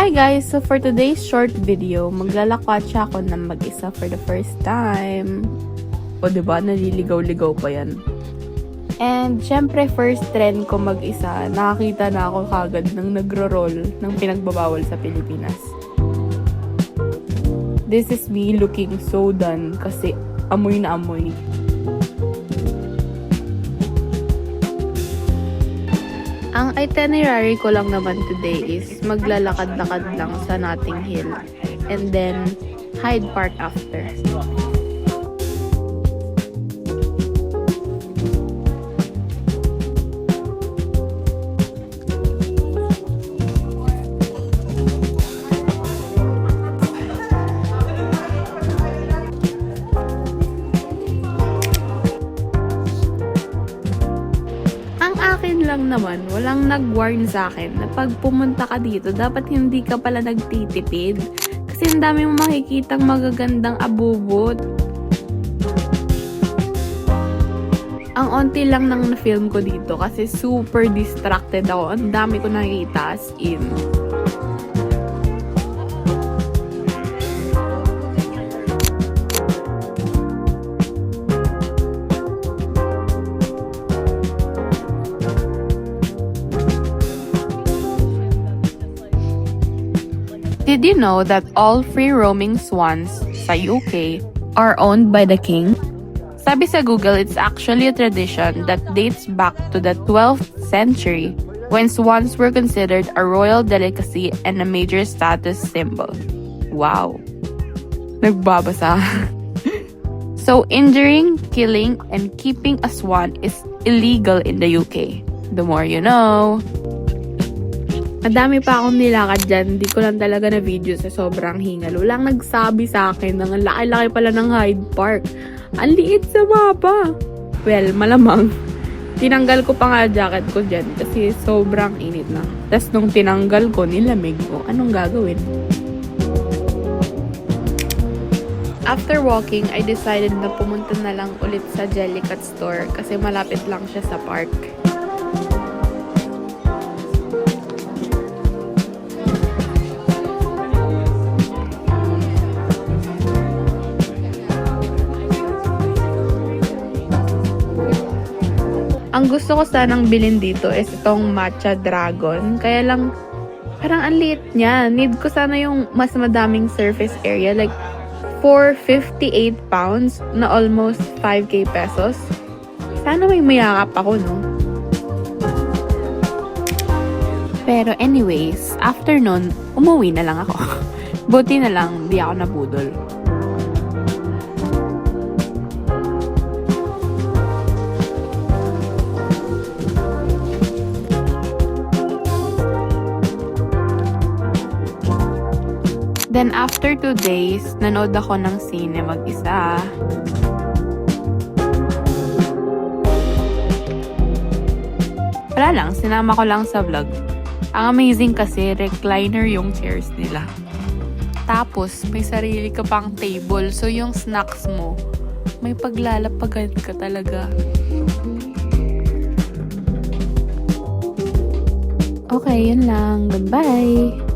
Hi guys! So for today's short video, maglalakwatsa ako ng mag-isa for the first time. O diba, naliligaw-ligaw pa yan. And syempre first trend ko mag-isa, nakakita na ako kagad ng nagro-roll ng pinagbabawal sa Pilipinas. This is me looking so done kasi amoy na amoy. Ang itinerary ko lang naman today is maglalakad-lakad lang sa Notting Hill and then Hyde Park after. Lang naman, walang nag-warn sa akin na pag pumunta ka dito, dapat hindi ka pala nagtitipid. Kasi ang dami mong makikitang magagandang abubot. Ang onti lang nang na-film ko dito kasi super distracted ako. Ang dami ko nakikita as in. Did you know that all free-roaming swans sa UK are owned by the king? Sabi sa Google, it's actually a tradition that dates back to the 12th century when swans were considered a royal delicacy and a major status symbol. Wow! Nagbabasa. So, injuring, killing, and keeping a swan is illegal in the UK. The more you know. Madami pa akong nilakad dyan. Hindi ko lang talaga na video sa sobrang hingal. Walang nagsabi sa akin na ang laki-laki pala ng Hyde Park. Ang liit sa mapa. Well, malamang. Tinanggal ko pa nga jacket ko dyan kasi sobrang init na. Tapos nung tinanggal ko, nilamig ko. Anong gagawin? After walking, I decided na pumunta na lang ulit sa Jellycat store kasi malapit lang siya sa park. Ang gusto ko sanang bilhin dito is itong matcha dragon. Kaya lang, parang ang liit niya. Need ko sana yung mas madaming surface area. Like, for 58 pounds na almost 5k pesos. Sana may mayakap ako, no? Pero anyways, after nun, umuwi na lang ako. Buti na lang, di ako nabudol. Then after 2 days, nanood ako ng sine mag-isa. Wala lang, sinama ko lang sa vlog. Ang amazing kasi, recliner yung chairs nila. Tapos, may sarili ka pang table. So, yung snacks mo, may paglalapagan ka talaga. Okay, yun lang. Goodbye!